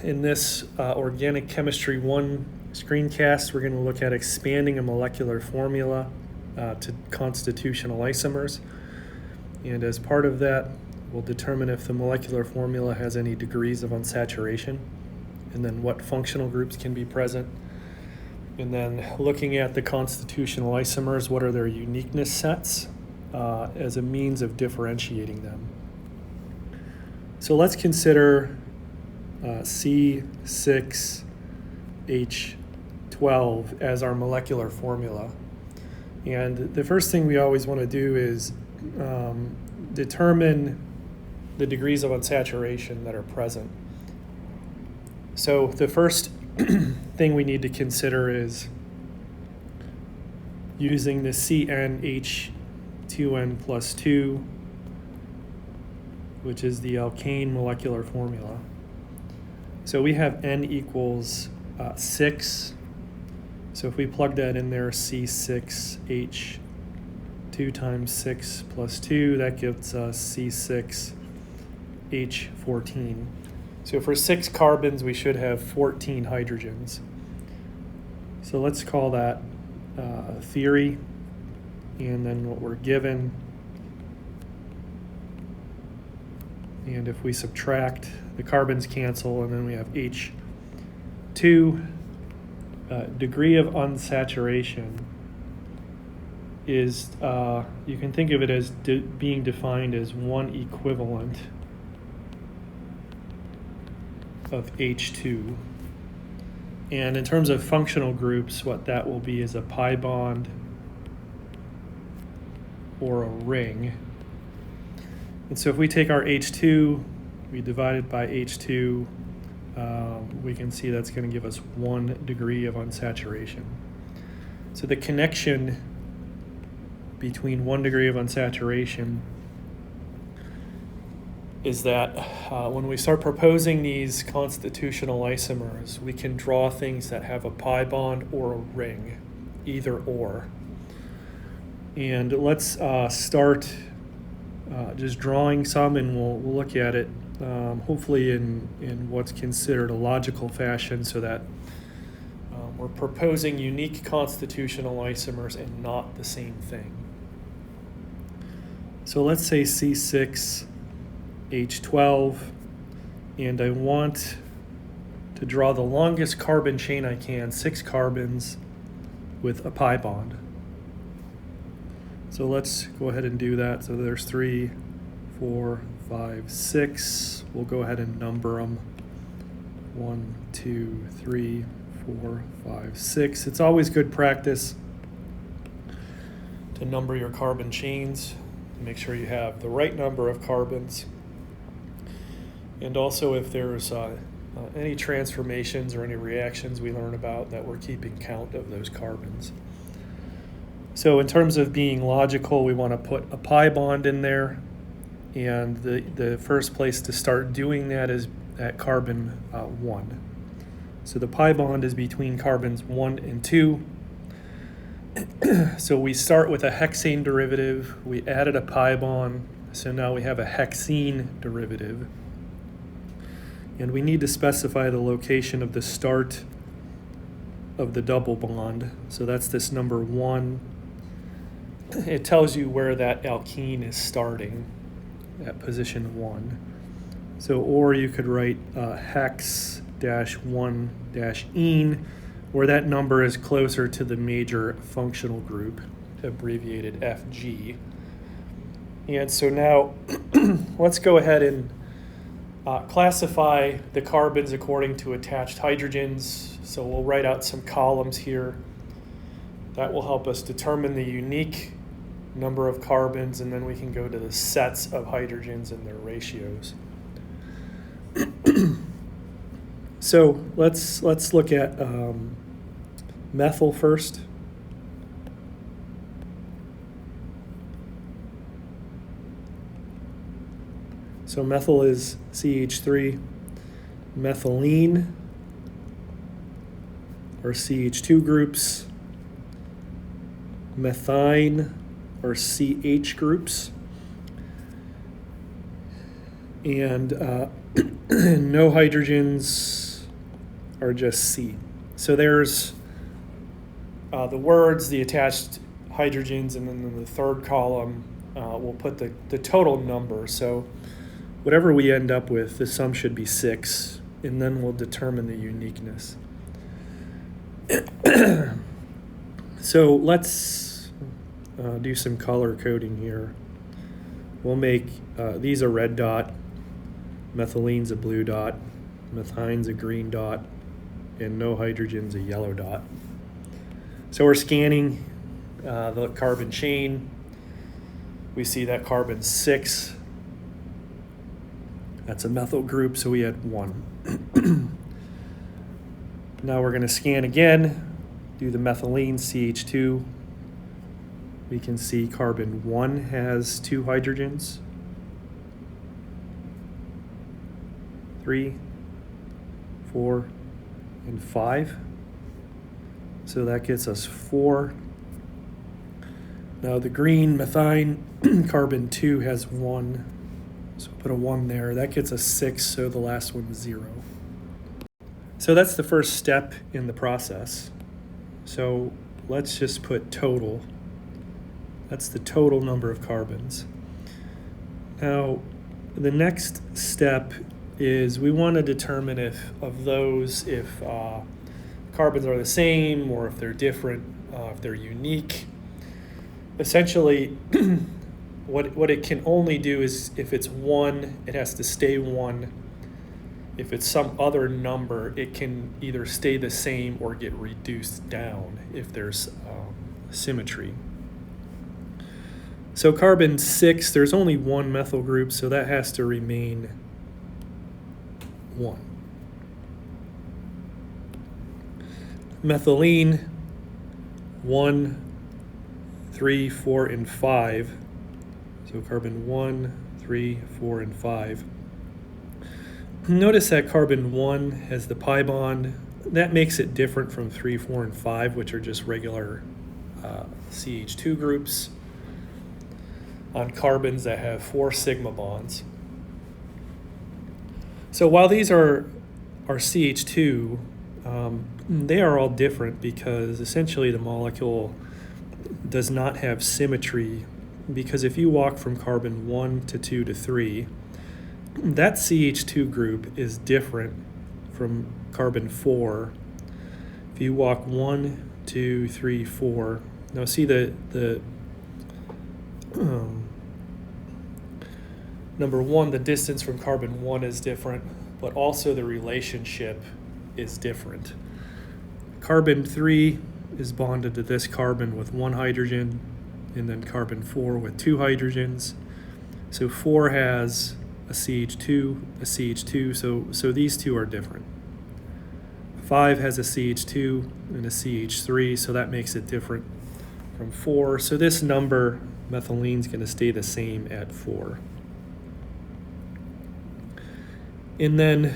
In this Organic Chemistry 1 screencast, we're going to look at expanding a molecular formula to constitutional isomers. And as part of that, we'll determine if the molecular formula has any degrees of unsaturation, and then what functional groups can be present. And then looking at the constitutional isomers, what are their uniqueness sets as a means of differentiating them. So let's consider C6H12 as our molecular formula. And the first thing we always want to do is determine the degrees of unsaturation that are present. So the first thing we need to consider is using the CnH2n plus 2, which is the alkane molecular formula. So we have N equals 6. So if we plug that in there, C6H2 times 6 plus 2, that gives us C6H14. So for 6 carbons, we should have 14 hydrogens. So let's call that theory, and then what we're given. And if we subtract, the carbons cancel, and then we have H2. Degree of unsaturation is, you can think of it as being defined as 1 equivalent of H2. And in terms of functional groups, what that will be is a pi bond or a ring. And so if we take our H2, we divide it by H2, we can see that's going to give us 1 degree of unsaturation. So the connection between 1 degree of unsaturation is that when we start proposing these constitutional isomers, we can draw things that have a pi bond or a ring, either or. And let's start just drawing some, and we'll look at it hopefully in what's considered a logical fashion, so that we're proposing unique constitutional isomers and not the same thing. So let's say C6H12, and I want to draw the longest carbon chain I can, 6 carbons with a pi bond. So let's go ahead and do that. So there's 3, 4, 5, 6. We'll go ahead and number them. 1, 2, 3, 4, 5, 6. It's always good practice to number your carbon chains. Make sure you have the right number of carbons. And also if there's any transformations or any reactions we learn about, that we're keeping count of those carbons. So in terms of being logical, we want to put a pi bond in there. And the first place to start doing that is at carbon 1. So the pi bond is between carbons 1 and 2. So we start with a hexane derivative. We added a pi bond. So now we have a hexene derivative. And we need to specify the location of the start of the double bond. So that's this number 1. It tells you where that alkene is starting at position 1. So, or you could write hex-1-ene, where that number is closer to the major functional group, abbreviated FG. And so now let's go ahead and classify the carbons according to attached hydrogens. So we'll write out some columns here. That will help us determine the unique number of carbons, and then we can go to the sets of hydrogens and their ratios. So let's look at methyl first. So methyl is CH3. Methylene, or CH2 groups. Methine, or CH groups. And no hydrogens, are just C. So there's the words, the attached hydrogens, and then in the third column, we'll put the total number. So whatever we end up with, the sum should be 6, and then we'll determine the uniqueness. So let's do some color coding here. We'll make these a red dot, methylene's a blue dot, methine's a green dot, and no hydrogen's a yellow dot. So we're scanning the carbon chain. We see that carbon 6. That's a methyl group, so we had 1. Now we're going to scan again, do the methylene CH2. We can see carbon 1 has 2 hydrogens. 3, 4, and 5. So that gets us 4. Now the green methine carbon 2 has 1. So put a 1 there. That gets us 6, so the last one is 0. So that's the first step in the process. So let's just put total. That's the total number of carbons. Now, the next step is we want to determine if carbons are the same or if they're different, if they're unique. Essentially, what it can only do is if it's 1, it has to stay 1. If it's some other number, it can either stay the same or get reduced down if there's symmetry. So carbon 6, there's only 1 methyl group, so that has to remain 1. Methylene, 1, 3, 4, and 5. So carbon 1, 3, 4, and 5. Notice that carbon 1 has the pi bond. That makes it different from 3, 4, and 5, which are just regular CH2 groups on carbons that have 4 sigma bonds. So while these are CH2, they are all different because essentially the molecule does not have symmetry, because if you walk from carbon 1 to 2 to 3, that CH2 group is different from carbon 4. If you walk 1, 2, 3, 4, now see the number 1, the distance from carbon 1 is different, but also the relationship is different. Carbon 3 is bonded to this carbon with 1 hydrogen, and then carbon 4 with 2 hydrogens. So 4 has a CH2, so these two are different. 5 has a CH2 and a CH3, so that makes it different from 4. So this number, methylene's going to stay the same at 4. And then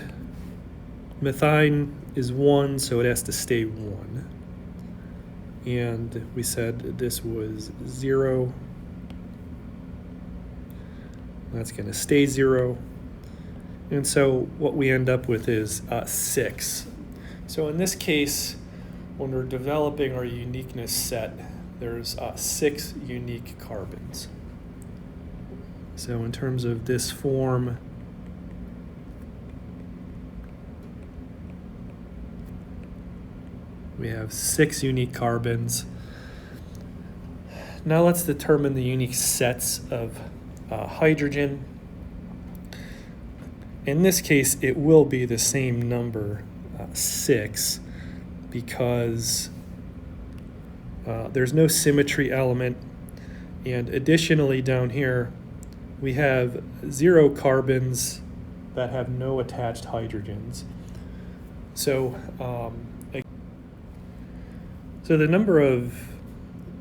methine is 1, so it has to stay 1. And we said this was 0. That's going to stay 0. And so what we end up with is 6. So in this case, when we're developing our uniqueness set, there's 6 unique carbons. So in terms of this form, we have 6 unique carbons. Now let's determine the unique sets of hydrogen. In this case, it will be the same number, 6, because there's no symmetry element. And additionally down here, we have 0 carbons that have no attached hydrogens. So the number of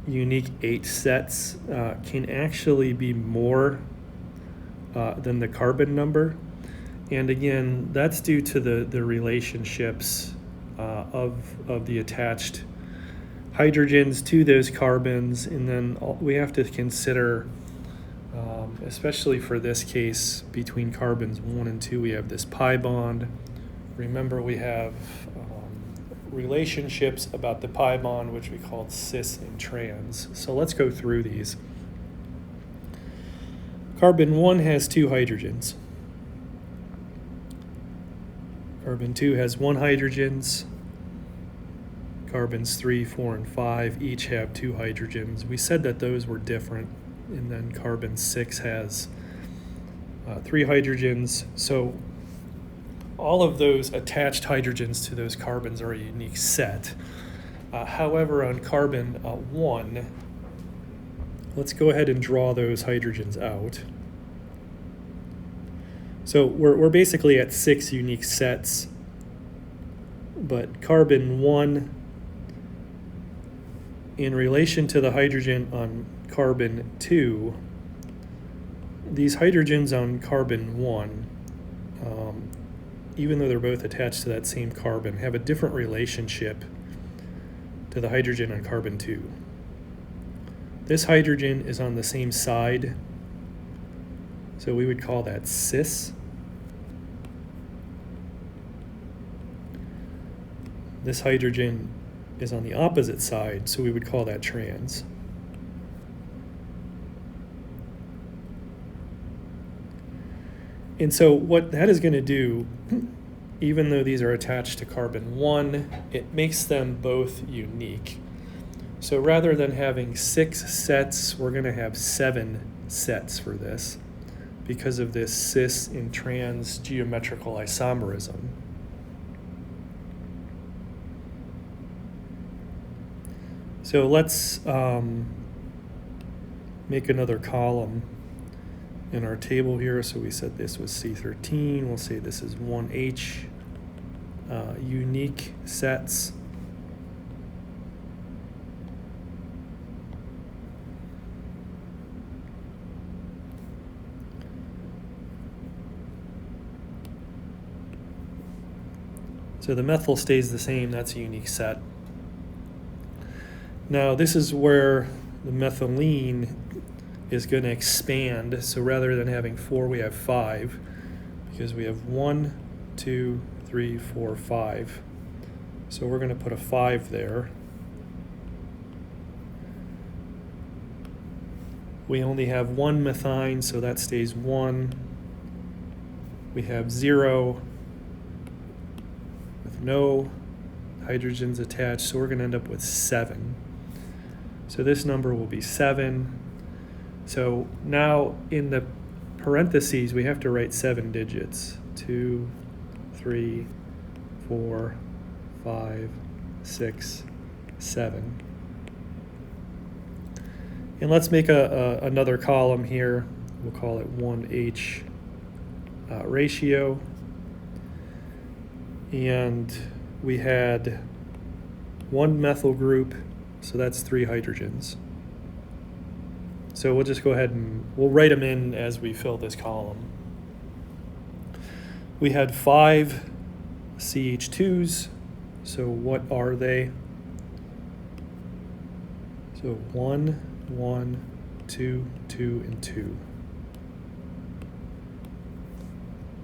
unique H sets can actually be more than the carbon number. And again, that's due to the relationships of the attached hydrogens to those carbons. And then we have to consider, especially for this case, between carbons 1 and 2, we have this pi bond. remember we have relationships about the pi bond, which we called cis and trans. So let's go through these. Carbon 1 has 2 hydrogens. Carbon 2 has 1 hydrogens. Carbons 3, 4, and 5 each have 2 hydrogens. We said that those were different. And then carbon 6 has 3 hydrogens. So all of those attached hydrogens to those carbons are a unique set. However, on carbon 1, let's go ahead and draw those hydrogens out. So we're basically at 6 unique sets, but carbon 1, in relation to the hydrogen on carbon 2, these hydrogens on carbon 1, even though they're both attached to that same carbon, have a different relationship to the hydrogen on carbon 2. This hydrogen is on the same side, so we would call that cis. This hydrogen is on the opposite side, so we would call that trans. And so what that is going to do, even though these are attached to carbon 1, it makes them both unique. So rather than having 6 sets, we're going to have 7 sets for this because of this cis and trans geometrical isomerism. So let's make another column in our table here. So we said this was C13. We'll say this is 1H, unique sets. So the methyl stays the same, that's a unique set. Now this is where the methylene is going to expand. So rather than having 4, we have 5, because we have 1, 2, 3, 4, 5. So we're going to put a 5 there. We only have 1 methine, so that stays 1. We have 0 with no hydrogens attached, so we're going to end up with 7. So this number will be 7. So now in the parentheses, we have to write 7 digits. 2, 3, 4, 5, 6, 7. And let's make another column here. We'll call it 1H ratio. And we had 1 methyl group, so that's 3 hydrogens. So we'll just go ahead and we'll write them in as we fill this column. We had 5 CH2s, so what are they? So 1, 1, 2, 2, and 2.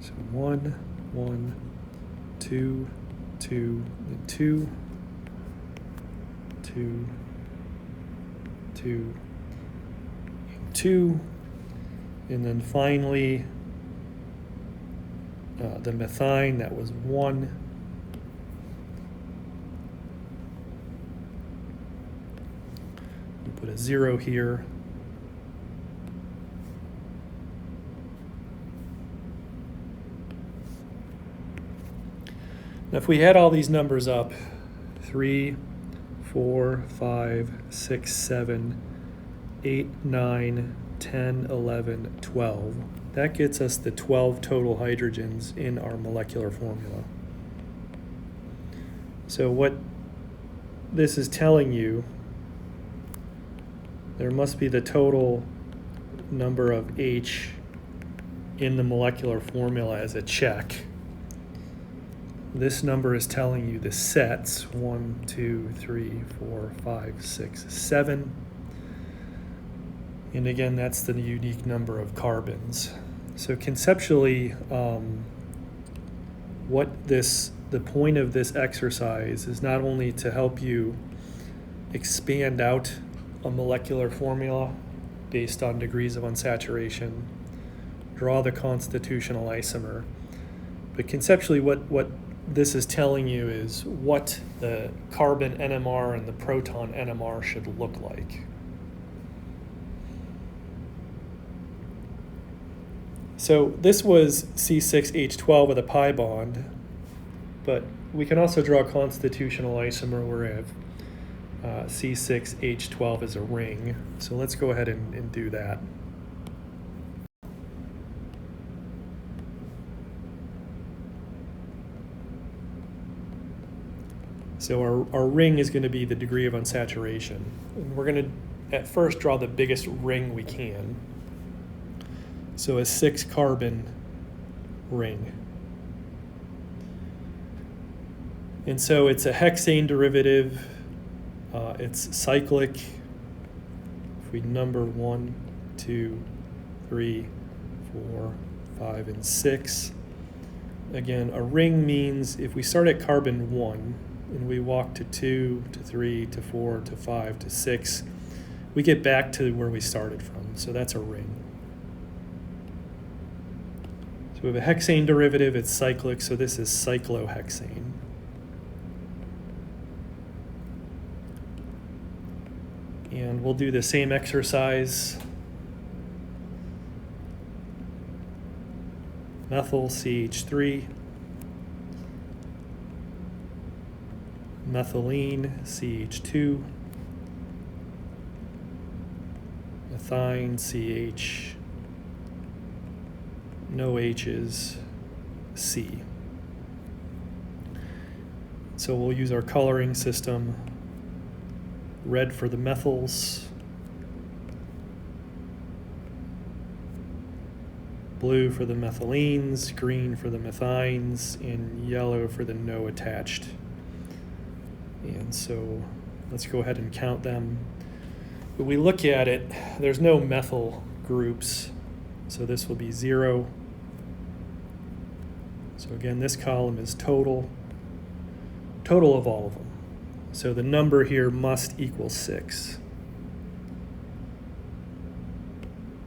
So 1, 1, 2, 2, and 2, 2, 2, 2, and then finally the methine, that was 1. We put a 0 here. Now if we add all these numbers up, 3, 4, 5, 6, 7, 8, 9, 10, 11, 12. That gets us the 12 total hydrogens in our molecular formula. So what this is telling you, there must be the total number of H in the molecular formula as a check. This number is telling you the sets, 1, 2, 3, 4, 5, 6, 7. And again, that's the unique number of carbons. So conceptually, the point of this exercise is not only to help you expand out a molecular formula based on degrees of unsaturation, draw the constitutional isomer, but conceptually what this is telling you is what the carbon NMR and the proton NMR should look like. So this was C6H12 with a pi bond, but we can also draw a constitutional isomer where we have C6H12 as a ring. So let's go ahead and do that. So our ring is going to be the degree of unsaturation. And we're going to at first draw the biggest ring we can. So a 6-carbon ring. And so it's a hexane derivative. It's cyclic. If we number 1, 2, 3, 4, 5, and 6. Again, a ring means if we start at carbon 1 and we walk to 2, to 3, to 4, to 5, to 6, we get back to where we started from. So that's a ring. So we have a hexane derivative, it's cyclic, so this is cyclohexane. And we'll do the same exercise. Methyl CH3, methylene CH2, methine CH, no H's, C. So we'll use our coloring system. Red for the methyls, blue for the methylenes, green for the methines, and yellow for the no attached. And so let's go ahead and count them. When we look at it, there's no methyl groups, so this will be 0. So again, this column is total of all of them. So the number here must equal 6.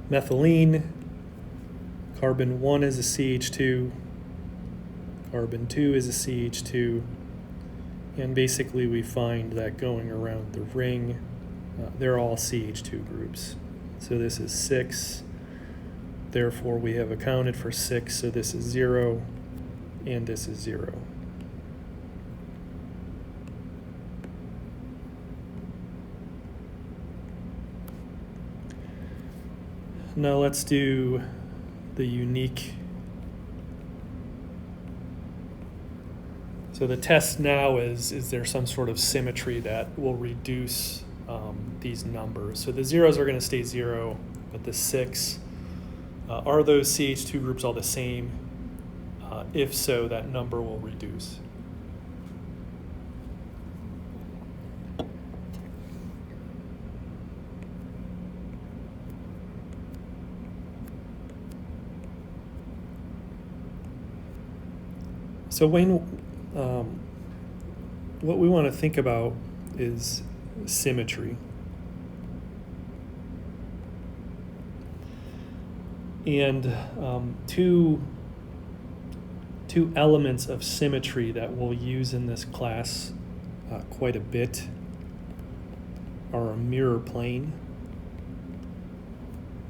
Methylene, carbon 1 is a CH2, carbon 2 is a CH2, and basically we find that going around the ring, they're all CH2 groups. So this is 6, therefore we have accounted for 6, so this is 0, and this is 0. Now let's do the unique. So the test now is there some sort of symmetry that will reduce these numbers. So the zeros are going to stay 0, but the 6, are those CH2 groups all the same? If so, that number will reduce. So Wayne, what we want to think about is symmetry. And two elements of symmetry that we'll use in this class quite a bit are a mirror plane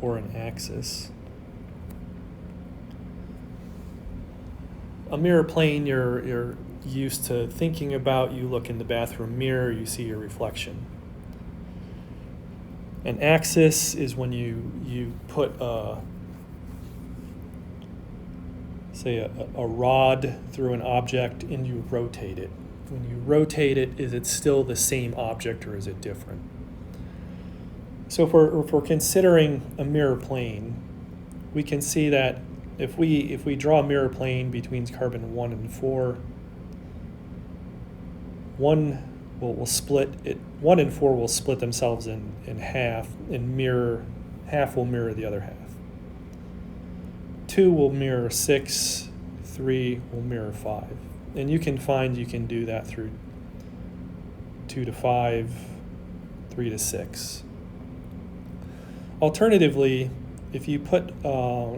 or an axis. A mirror plane you're used to thinking about. You look in the bathroom mirror, you see your reflection. An axis is when you put say a rod through an object and you rotate it. When you rotate it, is it still the same object or is it different? So if we're considering a mirror plane, we can see that if we draw a mirror plane between carbon 1 and 4, 1 will split it. 1 and 4 will split themselves in half, and half will mirror the other half. 2 will mirror 6, 3 will mirror 5. And you can find you can do that through 2 to 5, 3 to 6. Alternatively, if you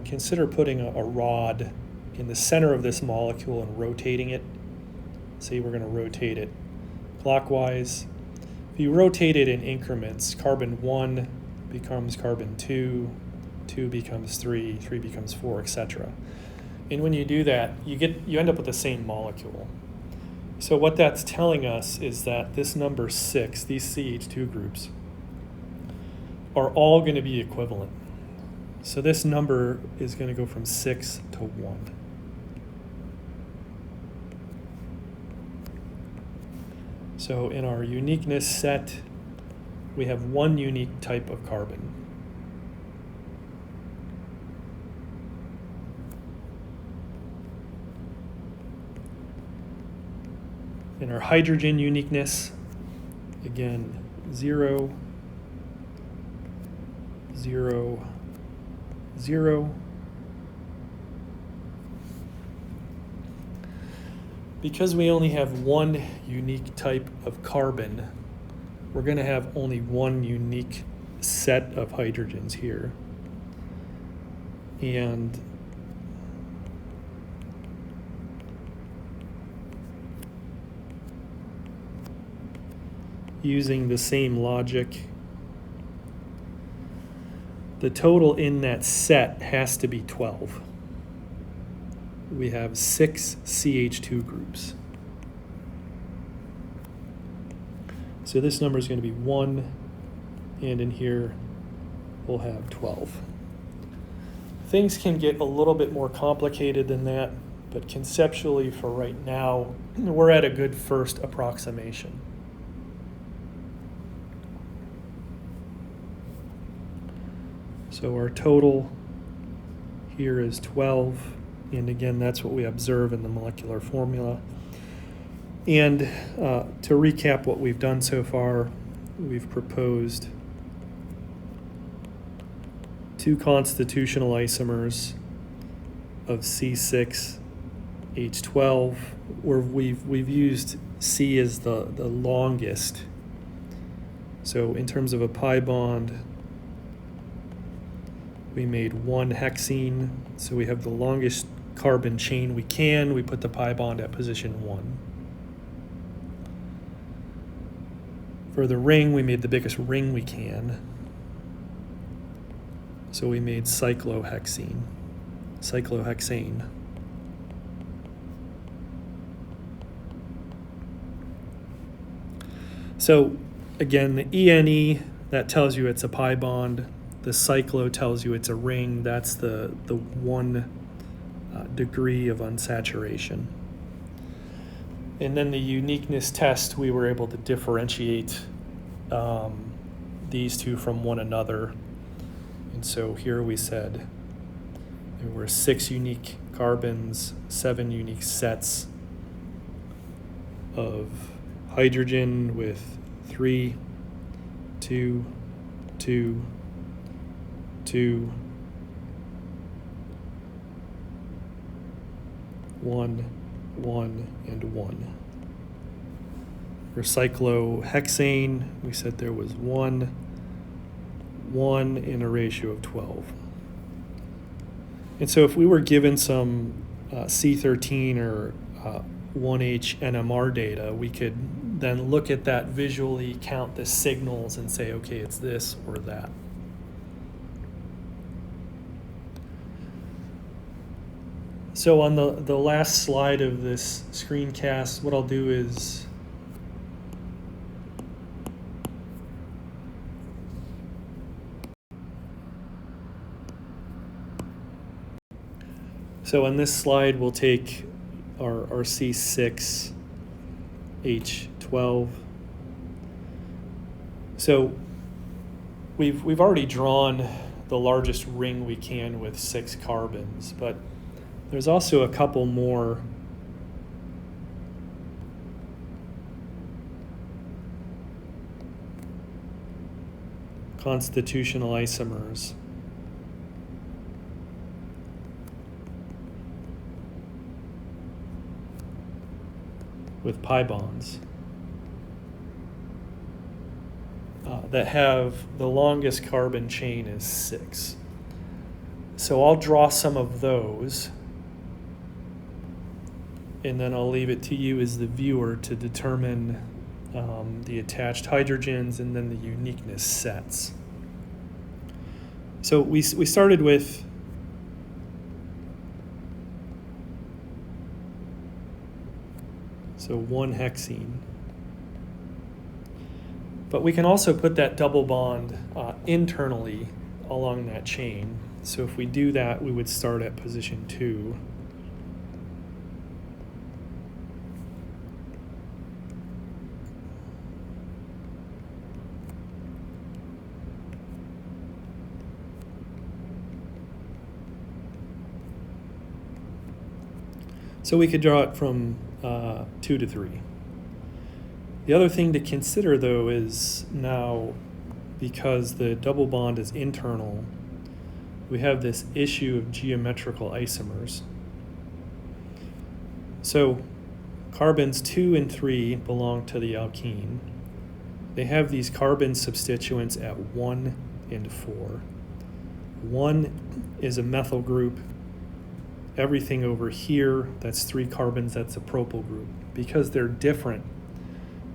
consider putting a rod in the center of this molecule and rotating it, say we're going to rotate it clockwise. If you rotate it in increments, carbon 1 becomes carbon 2, 2 becomes 3, 3 becomes 4, etc. And when you do that, you end up with the same molecule. So what that's telling us is that this number 6, these CH2 groups, are all going to be equivalent. So this number is going to go from 6 to 1. So in our uniqueness set, we have one unique type of carbon. In our hydrogen uniqueness, again, 0, 0, 0. Because we only have one unique type of carbon, we're going to have only one unique set of hydrogens here. And using the same logic, the total in that set has to be 12. We have 6 CH2 groups. So this number is going to be 1, and in here we'll have 12. Things can get a little bit more complicated than that, but conceptually for right now, we're at a good first approximation. So our total here is 12. And again, that's what we observe in the molecular formula. And to recap what we've done so far, we've proposed 2 constitutional isomers of C6H12, where we've used C as the longest. So in terms of a pi bond, we made 1 hexene, so we have the longest carbon chain we can. We put the pi bond at position 1. For the ring, we made the biggest ring we can. So we made cyclohexane. So again, the ENE, that tells you it's a pi bond. The cyclo tells you it's a ring. That's the 1 degree of unsaturation. And then the uniqueness test, we were able to differentiate these two from one another. And so here we said there were 6 unique carbons, 7 unique sets of hydrogen with 3, 2, 2, 2, 1, 1, and 1. For cyclohexane, we said there was 1 in a ratio of 12. And so if we were given some C13 or 1H NMR data, we could then look at that visually, count the signals, and say, okay, it's this or that. So on the last slide of this screencast, what I'll do is so on this slide, we'll take our C6H12. So we've already drawn the largest ring we can with 6 carbons, but there's also a couple more constitutional isomers. with pi bonds that have the longest carbon chain is 6. So I'll draw some of those, and then I'll leave it to you as the viewer to determine the attached hydrogens and then the uniqueness sets. So we started with one hexene. But we can also put that double bond internally along that chain. So if we do that, we would start at position 2. So we could draw it from 2 to 3. The other thing to consider, though, is now, because the double bond is internal, we have this issue of geometrical isomers. So carbons 2 and 3 belong to the alkene. They have these carbon substituents at 1 and 4. 1 is a methyl group. Everything over here, that's 3 carbons, that's a propyl group. Because they're different,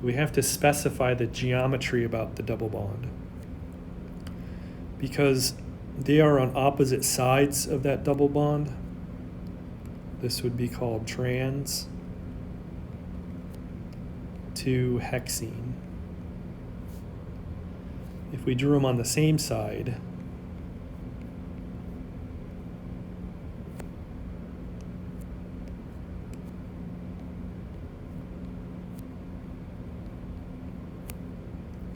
we have to specify the geometry about the double bond. Because they are on opposite sides of that double bond, this would be called trans 2 hexene. If we drew them on the same side,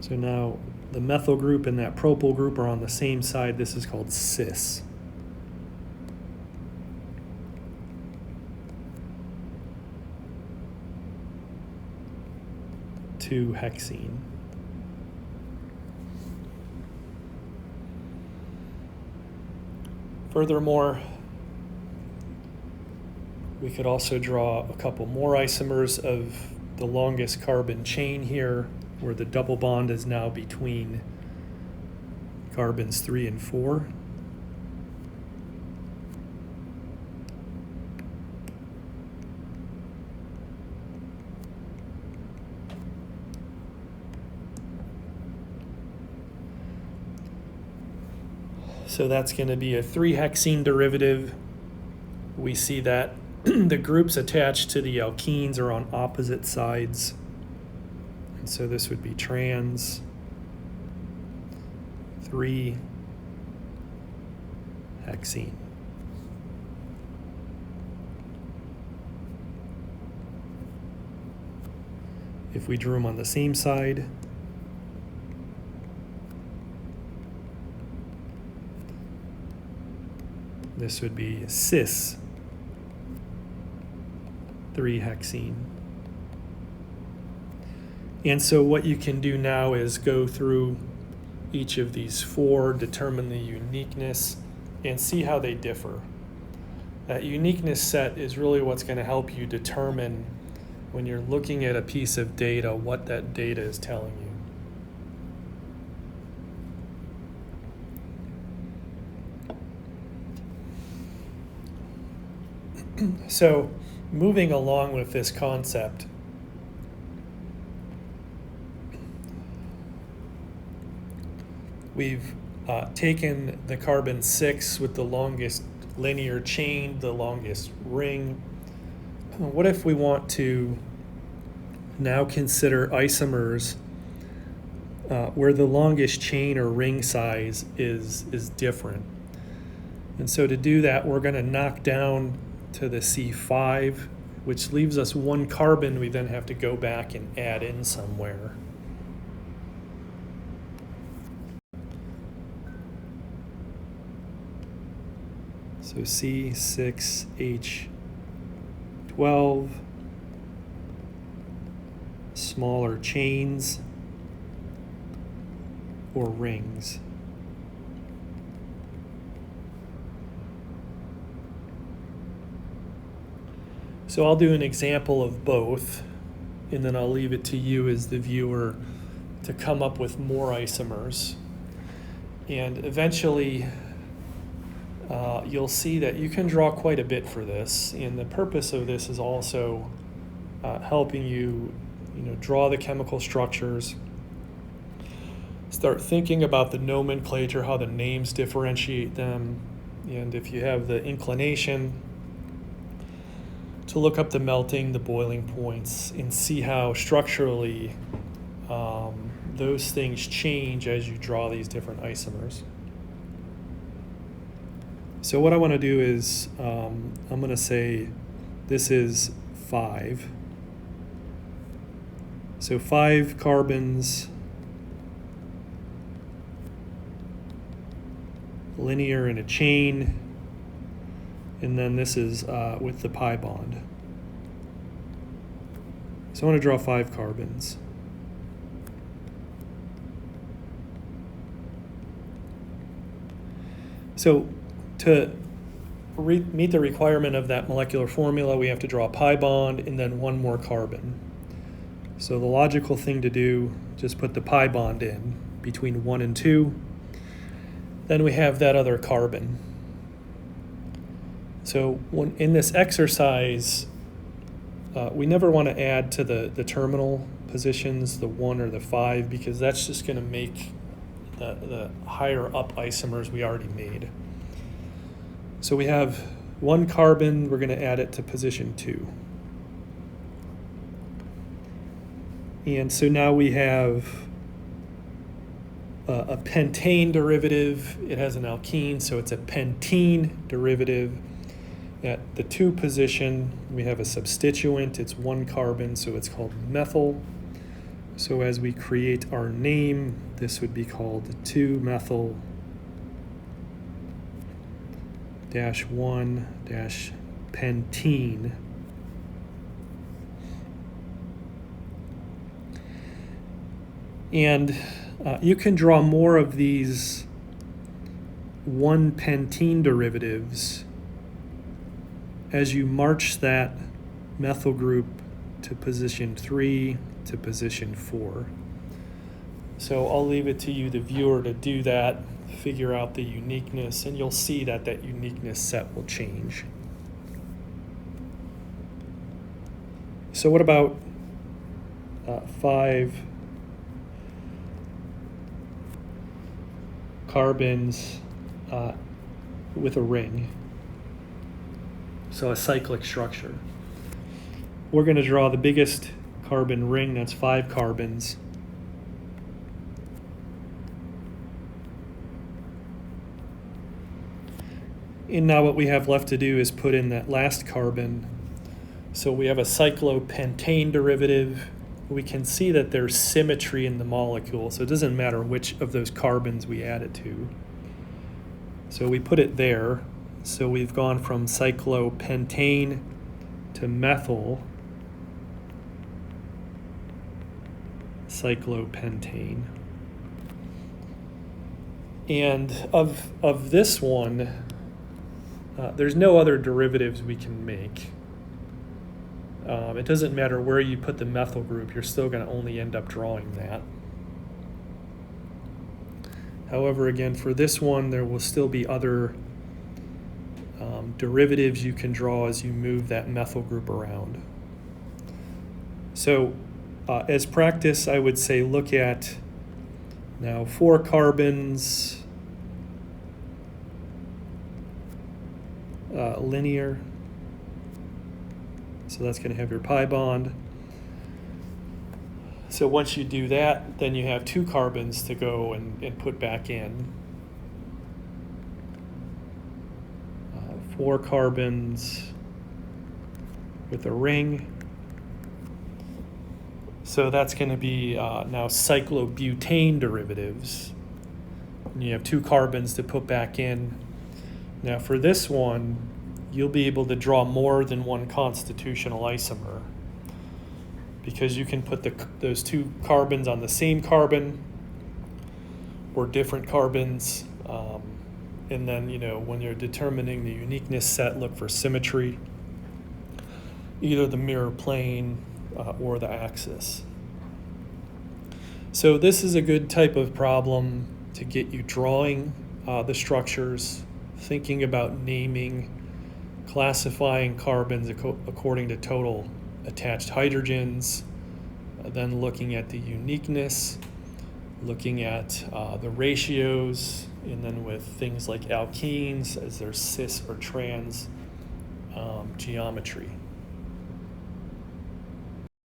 so now the methyl group and that propyl group are on the same side. This is called cis. Two hexene. Furthermore, we could also draw a couple more isomers of the longest carbon chain here, where the double bond is now between carbons 3 and 4. So that's going to be a 3-hexene derivative. We see that the groups attached to the alkenes are on opposite sides. And so this would be trans 3-hexene. If we drew them on the same side, this would be cis 3-hexene. And so what you can do now is go through each of these 4, determine the uniqueness, and see how they differ. That uniqueness set is really what's going to help you determine, when you're looking at a piece of data, what that data is telling you. So, moving along with this concept, we've taken the carbon 6 with the longest linear chain, the longest ring. What if we want to now consider isomers where the longest chain or ring size is different? And so to do that, we're going to knock down to the C5, which leaves us 1 carbon we then have to go back and add in somewhere. So C6H12, smaller chains or rings. So I'll do an example of both. and then I'll leave it to you as the viewer to come up with more isomers. And eventually, you'll see that you can draw quite a bit for this, and the purpose of this is also helping you, draw the chemical structures, start thinking about the nomenclature, how the names differentiate them, and if you have the inclination to look up the melting, the boiling points, and see how structurally those things change as you draw these different isomers. So what I want to do is, I'm going to say this is 5. So 5 carbons, linear in a chain, and then this is with the pi bond. So I want to draw 5 carbons. So to meet the requirement of that molecular formula, we have to draw a pi bond and then one more carbon. So the logical thing to do, just put the pi bond in between 1 and 2. Then we have that other carbon. So when in this exercise, we never want to add to the terminal positions, the 1 or the 5, because that's just going to make the higher up isomers we already made. So we have 1 carbon, we're going to add it to position 2. And so now we have a pentane derivative. It has an alkene, so it's a pentene derivative. At the 2 position, we have a substituent. It's 1 carbon, so it's called methyl. So as we create our name, this would be called 2-methyl-1-pentene. And you can draw more of these 1-pentene derivatives as you march that methyl group to position 3 to position 4. So I'll leave it to you, the viewer, to do that, figure out the uniqueness, and you'll see that that uniqueness set will change. So what about 5 carbons with a ring? So a cyclic structure. We're going to draw the biggest carbon ring, that's 5 carbons. And now what we have left to do is put in that last carbon. So we have a cyclopentane derivative. We can see that there's symmetry in the molecule, so it doesn't matter which of those carbons we add it to. So we put it there. So we've gone from cyclopentane to methyl cyclopentane. And of this one, there's no other derivatives we can make. It doesn't matter where you put the methyl group, you're still going to only end up drawing that. However, again, for this one, there will still be other derivatives you can draw as you move that methyl group around. So as practice, I would say look at now 4 carbons, linear. So that's going to have your pi bond. So once you do that, then you have 2 carbons to go and put back in. 4 carbons with a ring. So that's going to be now cyclobutane derivatives. And you have 2 carbons to put back in. Now for this one, you'll be able to draw more than one constitutional isomer, because you can put those 2 carbons on the same carbon or different carbons. And then, when you're determining the uniqueness set, look for symmetry, either the mirror plane or the axis. So this is a good type of problem to get you drawing the structures, thinking about naming, classifying carbons according to total attached hydrogens, then looking at the uniqueness, looking at the ratios, and then with things like alkenes as their cis or trans geometry.